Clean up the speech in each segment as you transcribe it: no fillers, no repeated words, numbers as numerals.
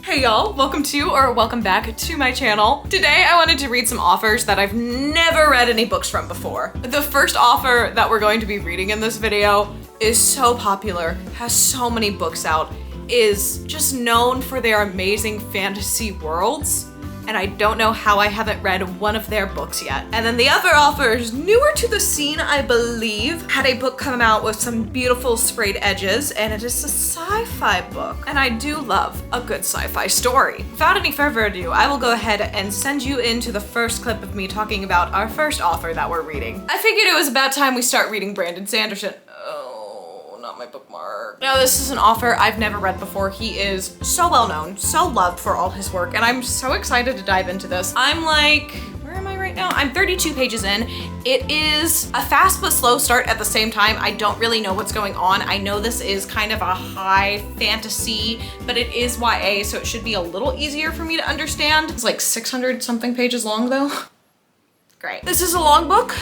Hey y'all, welcome back to my channel. Today I wanted to read some authors that I've never read any books from before. The first author that we're going to be reading in this video is so popular, has so many books out, is just known for their amazing fantasy worlds, and I don't know how I haven't read one of their books yet. And then the other author is newer to the scene, I believe, had a book come out with some beautiful sprayed edges, and it is a sci-fi book. And I do love a good sci-fi story. Without any further ado, I will go ahead and send you into the first clip of me talking about our first author that we're reading. I figured it was about time we start reading Brandon Sanderson. Not my bookmark. Now this is an author I've never read before. He is so well known, so loved for all his work, and I'm so excited to dive into this. I'm like, where am I right now? I'm 32 pages in. It is a fast but slow start at the same time. I don't really know what's going on. I know this is kind of a high fantasy, but it is YA, so it should be a little easier for me to understand. It's like 600 something pages long though. Great. This is a long book.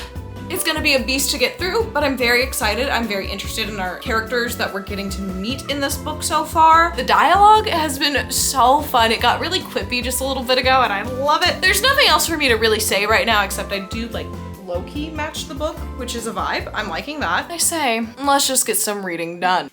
It's gonna be a beast to get through, but I'm very excited. I'm very interested in our characters that we're getting to meet in this book so far. The dialogue has been so fun. It got really quippy just a little bit ago and I love it. There's nothing else for me to really say right now except I do like low-key match the book, which is a vibe. I'm liking that. I say, let's just get some reading done.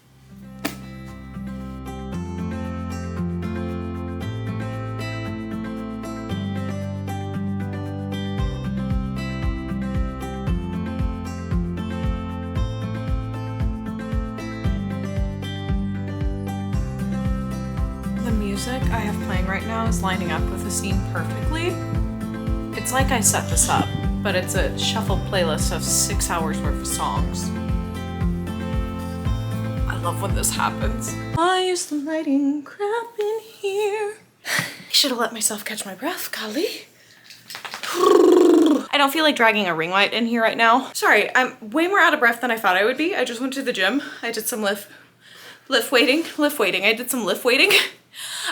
Music I have playing right now is lining up with the scene perfectly. It's like I set this up, but it's a shuffled playlist of 6 hours worth of songs. I love when this happens. Why is the lighting crap in here? I should have let myself catch my breath, golly. I don't feel like dragging a ring light in here right now. Sorry, I'm way more out of breath than I thought I would be. I just went to the gym. I did some lift weighting. I did some lift weighting.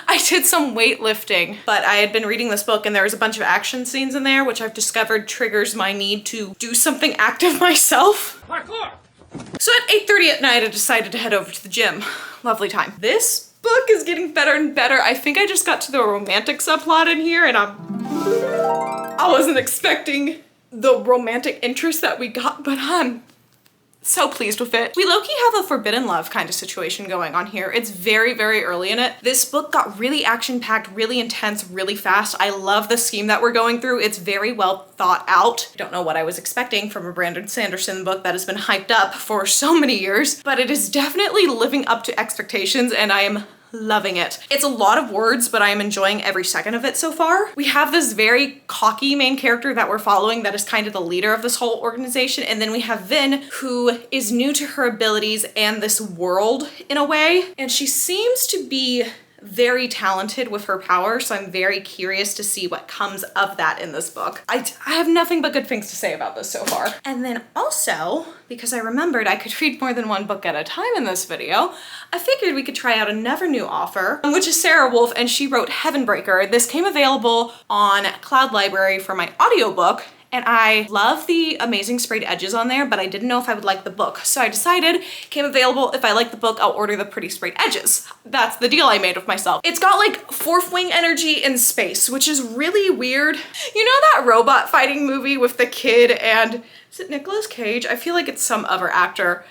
I did some weightlifting, but I had been reading this book and there was a bunch of action scenes in there, which I've discovered triggers my need to do something active myself. Parkour! So at 8:30 at night, I decided to head over to the gym. Lovely time. This book is getting better and better. I think I just got to the romantic subplot in here and I wasn't expecting the romantic interest that we got, but I'm so pleased with it. We low-key have a forbidden love kind of situation going on here. It's very, very early in it. This book got really action-packed, really intense, really fast. I love the scheme that we're going through. It's very well thought out. I don't know what I was expecting from a Brandon Sanderson book that has been hyped up for so many years, but it is definitely living up to expectations and I am loving it. It's a lot of words, but I am enjoying every second of it so far. We have this very cocky main character that we're following that is kind of the leader of this whole organization. And then we have Vin, who is new to her abilities and this world in a way. And she seems to be very talented with her power, so I'm very curious to see what comes of that in this book. I have nothing but good things to say about this so far. And then also, because I remembered I could read more than one book at a time in this video, I figured we could try out another new author, which is Sarah Wolf, and she wrote Heavenbreaker. This came available on Cloud Library for my audiobook, and I love the amazing sprayed edges on there, but I didn't know if I would like the book. So I decided, came available, if I like the book, I'll order the pretty sprayed edges. That's the deal I made with myself. It's got like fourth wing energy in space, which is really weird. You know that robot fighting movie with the kid and, is it Nicolas Cage? I feel like it's some other actor.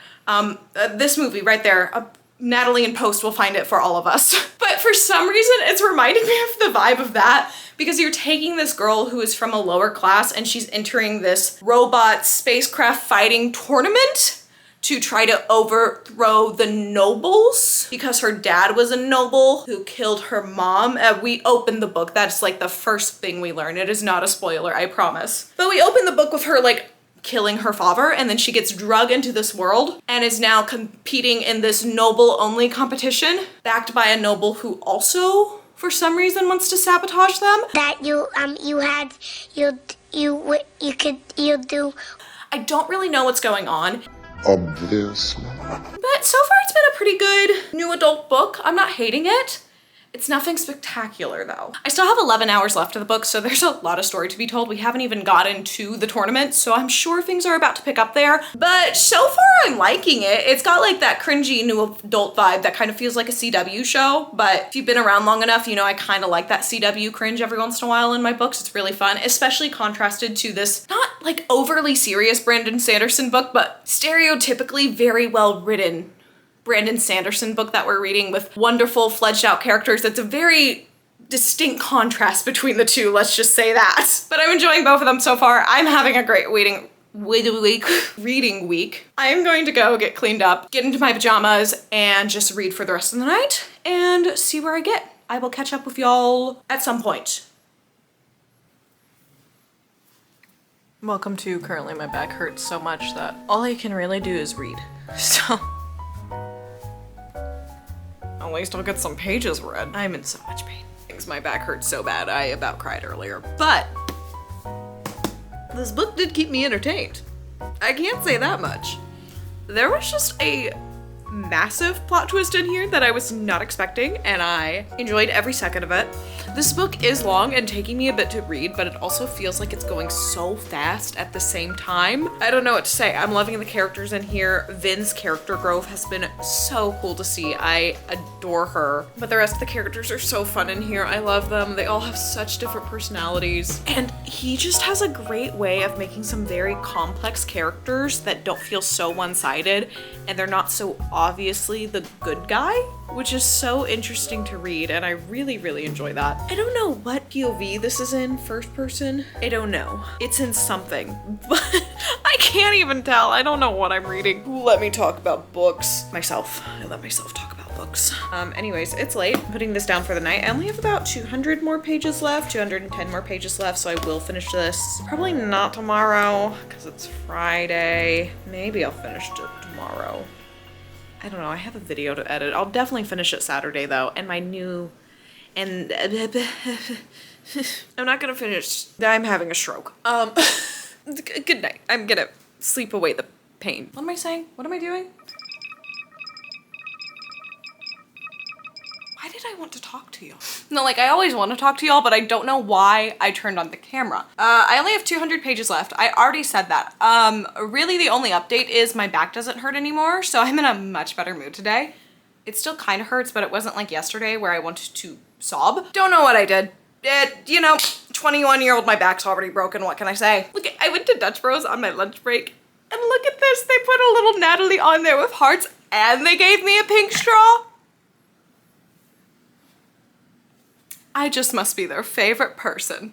This movie right there. Natalie in post will find it for all of us. But for some reason, it's reminding me of the vibe of that because you're taking this girl who is from a lower class and she's entering this robot spacecraft fighting tournament to try to overthrow the nobles because her dad was a noble who killed her mom. We open the book. That's like the first thing we learn. It is not a spoiler, I promise. But we open the book with her like killing her father, and then she gets drugged into this world and is now competing in this noble only competition backed by a noble who also for some reason wants to sabotage them. That you do. I don't really know what's going on. Obviously. But so far it's been a pretty good new adult book. I'm not hating it. It's nothing spectacular though. I still have 11 hours left of the book, so there's a lot of story to be told. We haven't even gotten to the tournament, so I'm sure things are about to pick up there. But so far I'm liking it. It's got like that cringy new adult vibe that kind of feels like a CW show, but if you've been around long enough, you know I kind of like that CW cringe every once in a while in my books. It's really fun, especially contrasted to this not like overly serious Brandon Sanderson book, but stereotypically very well written Brandon Sanderson book that we're reading with wonderful fledged out characters. That's a very distinct contrast between the two, let's just say that. But I'm enjoying both of them so far. I'm having a great reading week. I am going to go get cleaned up, get into my pajamas, and just read for the rest of the night and see where I get. I will catch up with y'all at some point. Welcome to currently my back hurts so much that all I can really do is read. So at least I'll get some pages read. I'm in so much pain. My back hurts so bad, I about cried earlier. But this book did keep me entertained. I can't say that much. There was just a massive plot twist in here that I was not expecting, and I enjoyed every second of it. This book is long and taking me a bit to read, but it also feels like it's going so fast at the same time. I don't know what to say. I'm loving the characters in here. Vin's character growth has been so cool to see. I adore her. But the rest of the characters are so fun in here. I love them. They all have such different personalities. And he just has a great way of making some very complex characters that don't feel so one-sided, and they're not so obviously the good guy, which is so interesting to read, and I really, really enjoy that. I don't know what POV this is in, first person. I don't know. It's in something, but I can't even tell. I don't know what I'm reading. Let me talk about books. I let myself talk about books. Anyways, it's late. I'm putting this down for the night. I only have about 200 more pages left, 210 more pages left, so I will finish this. Probably not tomorrow, because it's Friday. Maybe I'll finish it tomorrow. I don't know, I have a video to edit. I'll definitely finish it Saturday though, and I'm not gonna finish. I'm having a stroke. Good night. I'm gonna sleep away the pain. What am I saying? What am I doing? Why did I want to talk to y'all? No, like I always want to talk to y'all, but I don't know why I turned on the camera. I only have 200 pages left. I already said that. Really the only update is my back doesn't hurt anymore, so I'm in a much better mood today. It still kind of hurts, but it wasn't like yesterday where I wanted to sob. Don't know what I did. You know, 21-year-old, my back's already broken, what can I say? Look, I went to Dutch Bros on my lunch break, and look at this, they put a little Natalie on there with hearts, and they gave me a pink straw. I just must be their favorite person.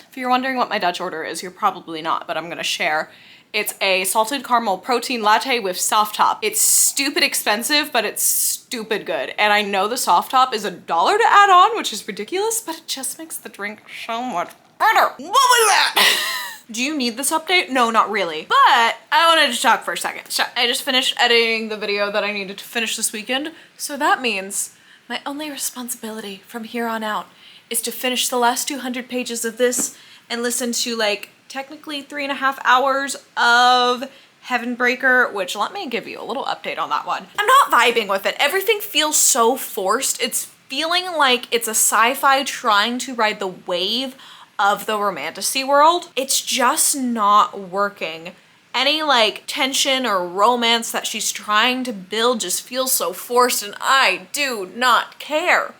If you're wondering what my Dutch order is, you're probably not, but I'm gonna share. It's a salted caramel protein latte with soft top. It's stupid expensive, but it's stupid good. And I know the soft top is $1 to add on, which is ridiculous, but it just makes the drink so much better. What was that? Do you need this update? No, not really. But I wanted to talk for a second. So I just finished editing the video that I needed to finish this weekend. So that means my only responsibility from here on out is to finish the last 200 pages of this and listen to like technically 3.5 hours of Heavenbreaker, which let me give you a little update on that one. I'm not vibing with it. Everything feels so forced. It's feeling like it's a sci-fi trying to ride the wave of the romantasy world. It's just not working. Any like tension or romance that she's trying to build just feels so forced, and I do not care.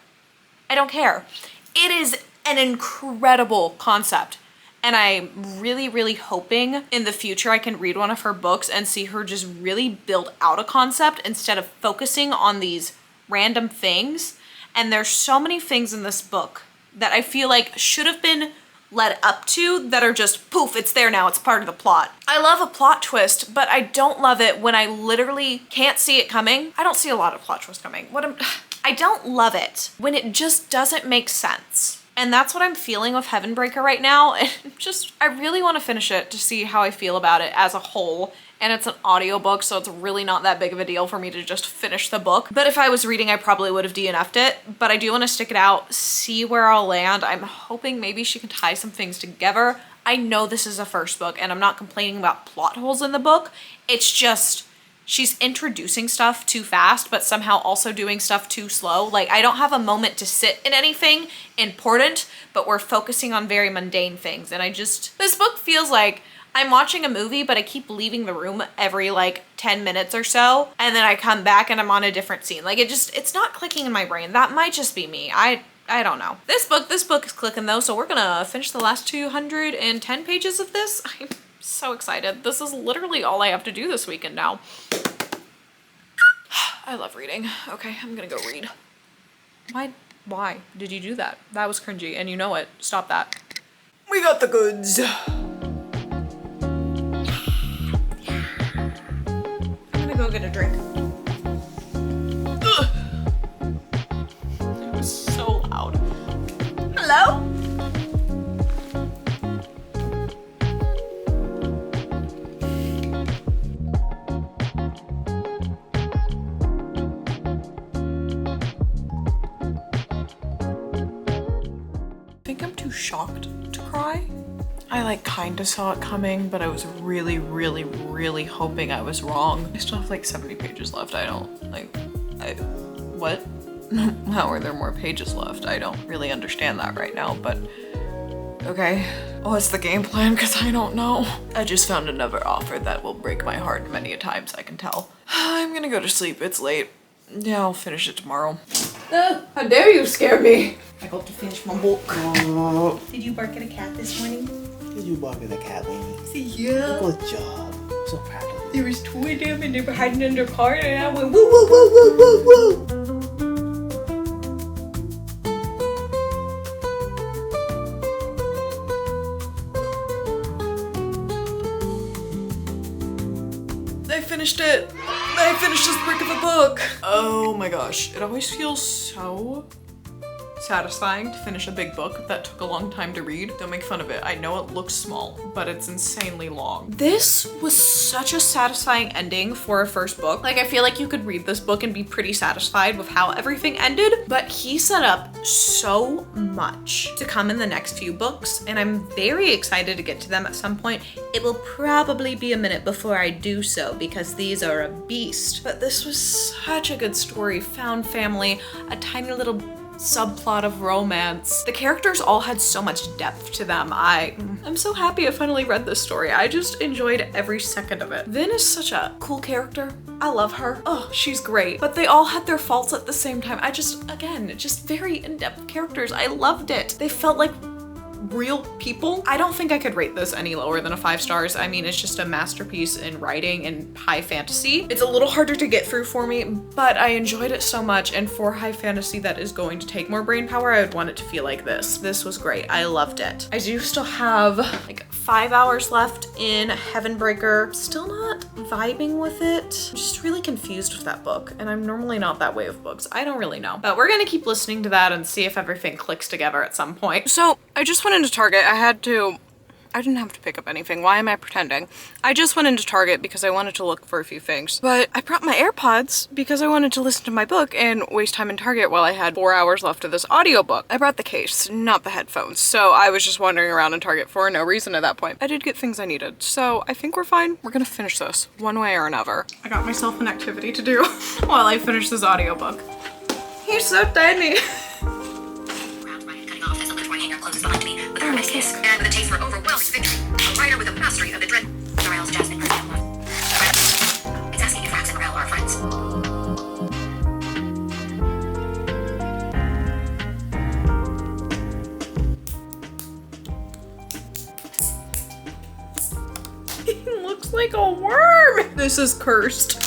I don't care. It is an incredible concept. And I'm really, really hoping in the future I can read one of her books and see her just really build out a concept instead of focusing on these random things. And there's so many things in this book that I feel like should have been led up to that are just poof, it's there now, it's part of the plot. I love a plot twist, but I don't love it when I literally can't see it coming. I don't see a lot of plot twists coming. I don't love it when it just doesn't make sense. And that's what I'm feeling with Heavenbreaker right now. And I really want to finish it to see how I feel about it as a whole. And it's an audiobook, so it's really not that big of a deal for me to just finish the book. But if I was reading, I probably would have DNF'd it. But I do want to stick it out, see where I'll land. I'm hoping maybe she can tie some things together. I know this is a first book, and I'm not complaining about plot holes in the book. It's just she's introducing stuff too fast, but somehow also doing stuff too slow. Like, I don't have a moment to sit in anything important, but we're focusing on very mundane things. And this book feels like I'm watching a movie, but I keep leaving the room every like 10 minutes or so. And then I come back and I'm on a different scene. Like, it's not clicking in my brain. That might just be me. I don't know. This book is clicking though. So we're gonna finish the last 210 pages of this. I'm so excited. This is literally all I have to do this weekend now. I love reading. Okay, I'm gonna go read. Why did you do that? That was cringy and you know it. Stop that. We got the goods. Go get a drink. Ugh. It was so loud. Hello? I think I'm too shocked to cry. I like kind of saw it coming, but I was really, really, really hoping I was wrong. I still have like 70 pages left. What? How are there more pages left? I don't really understand that right now, but okay. What's the game plan? Because I don't know. I just found another offer that will break my heart many a times, I can tell. I'm gonna go to sleep. It's late. Yeah, I'll finish it tomorrow. How dare you scare me? I got to finish my book. Did you bark at a cat this morning? Did you bark at the cat, Winnie? Yeah. Good job. I'm so proud of you. There was two of them and they were hiding under a car and I went woo woo woo woo woo woo. I finished it. I finished this brick of a book. Oh my gosh. It always feels so satisfying to finish a big book that took a long time to read. Don't make fun of it. I know it looks small, but it's insanely long. This was such a satisfying ending for a first book. Like, I feel like you could read this book and be pretty satisfied with how everything ended, but he set up so much to come in the next few books, and I'm very excited to get to them at some point. It will probably be a minute before I do so because these are a beast. But this was such a good story. Found family, a tiny little subplot of romance. The characters all had so much depth to them. I'm so happy I finally read this story. I just enjoyed every second of it. Vin is such a cool character. I love her. Oh, she's great. But they all had their faults at the same time. Again, just very in-depth characters. I loved it. They felt like real people. I don't think I could rate this any lower than a 5 stars. I mean, it's just a masterpiece in writing and high fantasy. It's a little harder to get through for me, but I enjoyed it so much, and for high fantasy that is going to take more brain power, I would want it to feel like this. This was great. I loved it. I do still have like 5 hours left in Heavenbreaker. Still not vibing with it. I'm just really confused with that book, and I'm normally not that way with books. I don't really know. But we're gonna keep listening to that and see if everything clicks together at some point. So I just went into Target. I didn't have to pick up anything. Why am I pretending? I just went into Target because I wanted to look for a few things. But I brought my AirPods because I wanted to listen to my book and waste time in Target while I had 4 hours left of this audiobook. I brought the case, not the headphones. So I was just wandering around in Target for no reason at that point. I did get things I needed. So I think we're fine. We're gonna finish this one way or another. I got myself an activity to do while I finish this audiobook. He's so tiny. Behind me with her kiss and with a taste for overwhelming victory. A writer with a mastery of the dread. Morel's Jasmine. It's asking if Rax and Morel are friends. He looks like a worm. This is cursed.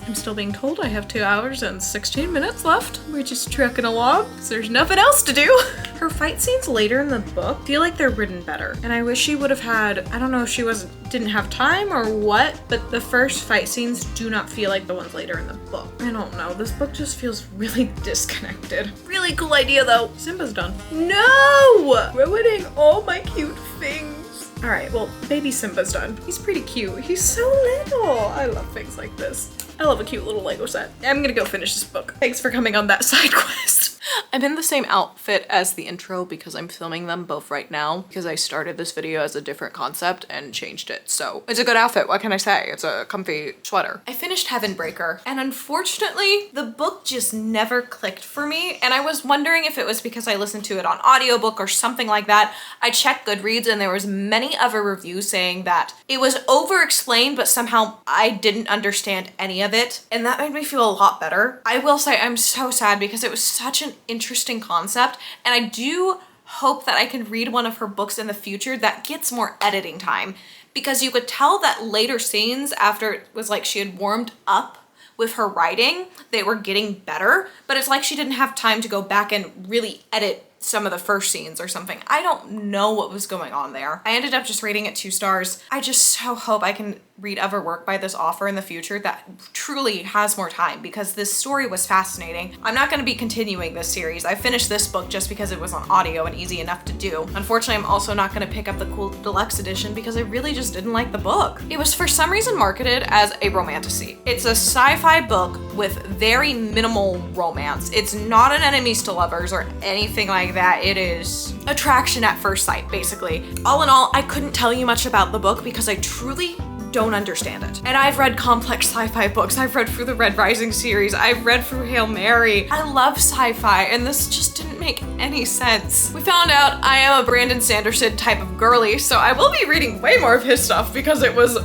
I'm still being told I have 2 hours and 16 minutes left. We're just trucking along because there's nothing else to do. Her fight scenes later in the book feel like they're written better. And I wish she would have had, I don't know if she didn't have time or what, but the first fight scenes do not feel like the ones later in the book. I don't know, this book just feels really disconnected. Really cool idea though. Simba's done. No! Ruining all my cute things. All right, well, baby Simba's done. He's pretty cute. He's so little. I love things like this. I love a cute little Lego set. I'm gonna go finish this book. Thanks for coming on that side quest. I'm in the same outfit as the intro because I'm filming them both right now because I started this video as a different concept and changed it. So it's a good outfit. What can I say? It's a comfy sweater. I finished Heavenbreaker and unfortunately the book just never clicked for me. And I was wondering if it was because I listened to it on audiobook or something like that. I checked Goodreads and there was many other reviews saying that it was over-explained, but somehow I didn't understand any of it. And that made me feel a lot better. I will say I'm so sad because it was such an interesting concept. And I do hope that I can read one of her books in the future that gets more editing time, because you could tell that later scenes after it was like she had warmed up with her writing, they were getting better, but it's like she didn't have time to go back and really edit some of the first scenes or something. I don't know what was going on there. I ended up just rating it 2 stars. I just so hope I can read other work by this author in the future that truly has more time, because this story was fascinating. I'm not going to be continuing this series. I finished this book just because it was on audio and easy enough to do. Unfortunately, I'm also not going to pick up the cool deluxe edition because I really just didn't like the book. It was for some reason marketed as a romantasy. It's a sci-fi book with very minimal romance. It's not an enemies to lovers or anything like that. It is attraction at first sight, basically. All in all, I couldn't tell you much about the book because I truly don't understand it. And I've read complex sci-fi books. I've read through the Red Rising series. I've read through Hail Mary. I love sci-fi and this just didn't make any sense. We found out I am a Brandon Sanderson type of girly, so I will be reading way more of his stuff because it was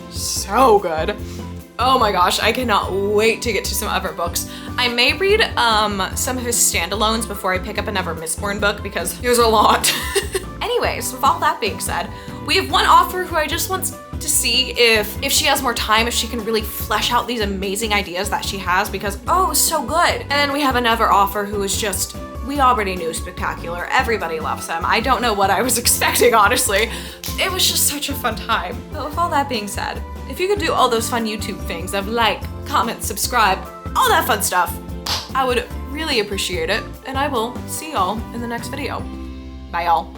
so good. Oh my gosh, I cannot wait to get to some other books. I may read some of his standalones before I pick up another Mistborn book because there's a lot. Anyways, with all that being said, we have one author who I just want to see if she has more time, if she can really flesh out these amazing ideas that she has, because oh, it's so good. And then we have another author who is just, we already knew spectacular. Everybody loves him. I don't know what I was expecting, honestly. It was just such a fun time. But with all that being said, if you could do all those fun YouTube things of like, comment, subscribe, all that fun stuff, I would really appreciate it. And I will see y'all in the next video. Bye y'all.